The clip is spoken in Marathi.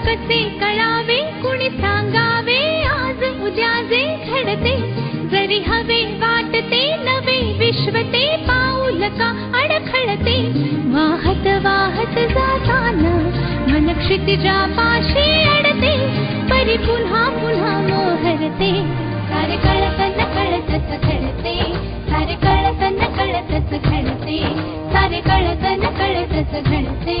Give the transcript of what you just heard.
कसे कळावे कुणी सांगावे आज उद्या जे घडते जरी हवे वाटते नवे विश्व ते पाऊल का अडखळते वाहत वाहत जाताना मन क्षितिजापाशी अडते परी पुन्हा पुन्हा मोहरते सारे कळत नकळतच घडते सारे कळत नकळतच घडते सारे कळत नकळतच घडते